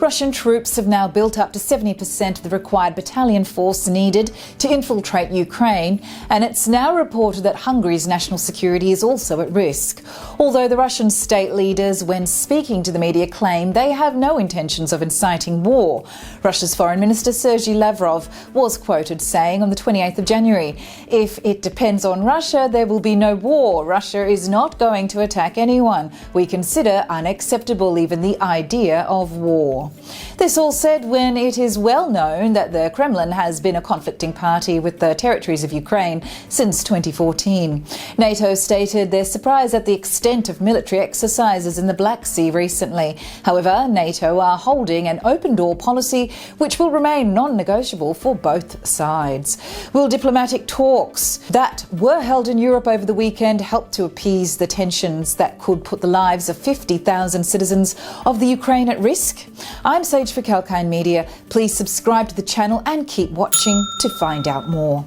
Russian troops have now built up to 70% of the required battalion force needed to infiltrate Ukraine, and it's now reported that Hungary's national security is also at risk. Although the Russian state leaders, when speaking to the media, claim they have no intentions of inciting war. Russia's Foreign Minister Sergey Lavrov was quoted saying on the 28th of January, "If it depends on Russia, there will be no war. Russia is not going to attack anyone. We consider unacceptable even the idea of war." This all said when it is well known that the Kremlin has been a conflicting party with the territories of Ukraine since 2014. NATO stated their surprise at the extent of military exercises in the Black Sea recently. However, NATO are holding an open-door policy which will remain non-negotiable for both sides. Will diplomatic talks that were held in Europe over the weekend help to appease the tensions that could put the lives of 50,000 citizens of the Ukraine at risk? I'm Sage for Kalkine Media. Please subscribe to the channel and keep watching to find out more.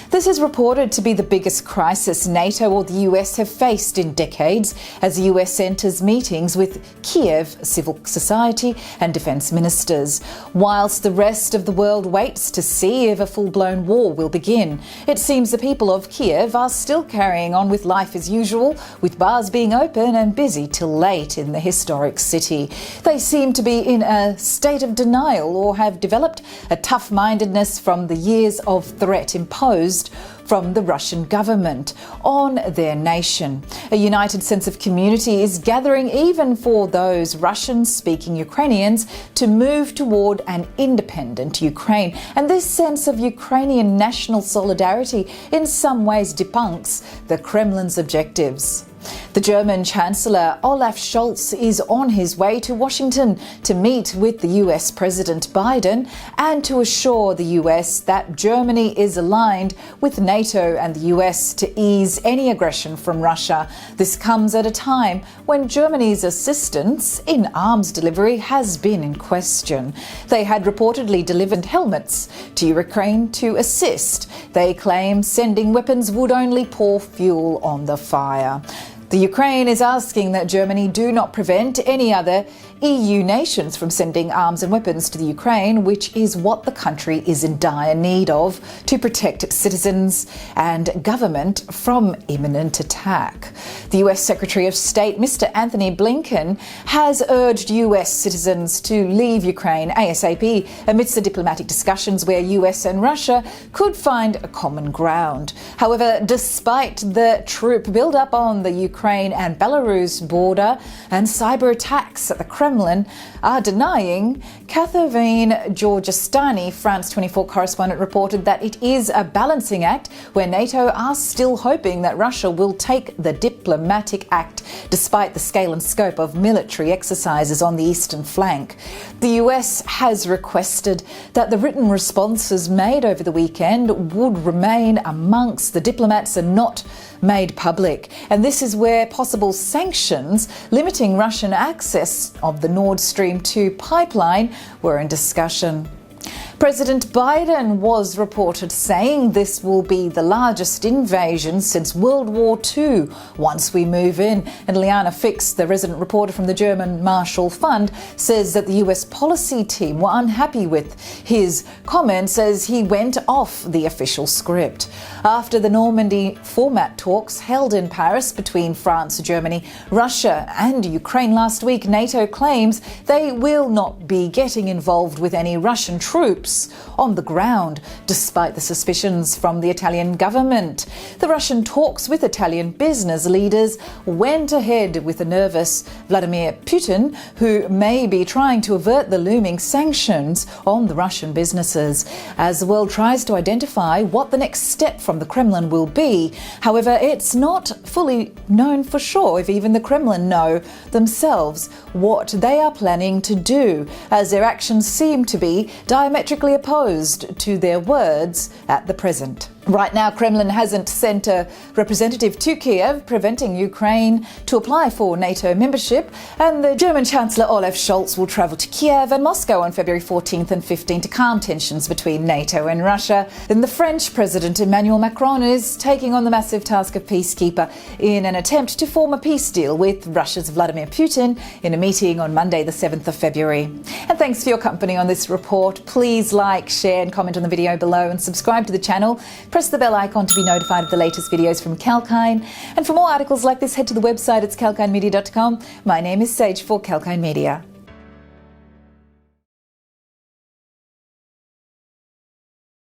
This is reported to be the biggest crisis NATO or the US have faced in decades as the US enters meetings with Kiev civil society and defence ministers. Whilst the rest of the world waits to see if a full-blown war will begin, it seems the people of Kiev are still carrying on with life as usual, with bars being open and busy till late in the historic city. They seem to be in a state of denial or have developed a tough-mindedness from the years of threat imposed from the Russian government on their nation. A united sense of community is gathering even for those Russian-speaking Ukrainians to move toward an independent Ukraine. And this sense of Ukrainian national solidarity in some ways debunks the Kremlin's objectives. The German Chancellor Olaf Scholz is on his way to Washington to meet with the US President Biden and to assure the US that Germany is aligned with NATO and the US to ease any aggression from Russia. This comes at a time when Germany's assistance in arms delivery has been in question. They had reportedly delivered helmets to Ukraine to assist. They claim sending weapons would only pour fuel on the fire. The Ukraine is asking that Germany do not prevent any other EU nations from sending arms and weapons to the Ukraine, which is what the country is in dire need of to protect its citizens and government from imminent attack. The US Secretary of State, Mr. Anthony Blinken, has urged US citizens to leave Ukraine ASAP amidst the diplomatic discussions where US and Russia could find a common ground. However, despite the troop build-up on the Ukraine and Belarus border and cyber attacks at the Kremlin are denying, Catherine Georgestani, France 24 correspondent, reported that it is a balancing act where NATO are still hoping that Russia will take the diplomatic act despite the scale and scope of military exercises on the eastern flank. The US has requested that the written responses made over the weekend would remain amongst the diplomats and not made public. And this is where possible sanctions limiting Russian access of the Nord Stream 2 pipeline were in discussion. President Biden was reported saying this will be the largest invasion since World War II once we move in. And Liana Fix, the resident reporter from the German Marshall Fund, says that the US policy team were unhappy with his comments as he went off the official script. After the Normandy format talks held in Paris between France, Germany, Russia and Ukraine last week, NATO claims they will not be getting involved with any Russian troops on the ground, despite the suspicions from the Italian government. The Russian talks with Italian business leaders went ahead with a nervous Vladimir Putin, who may be trying to avert the looming sanctions on the Russian businesses, as the world tries to identify what the next step from the Kremlin will be. However, it's not fully known for sure if even the Kremlin know themselves what they are planning to do, as their actions seem to be diametrically opposed to their words at the present. Right now, Kremlin hasn't sent a representative to Kiev, preventing Ukraine to apply for NATO membership. And the German Chancellor Olaf Scholz will travel to Kiev and Moscow on February 14th and 15th to calm tensions between NATO and Russia. Then the French President Emmanuel Macron is taking on the massive task of peacekeeper in an attempt to form a peace deal with Russia's Vladimir Putin in a meeting on Monday, the 7th of February. And thanks for your company on this report. Please like, share and comment on the video below and subscribe to the channel. Press the bell icon to be notified of the latest videos from Kalkine. And for more articles like this, head to the website. It's kalkinemedia.com. My name is Sage for Kalkine Media.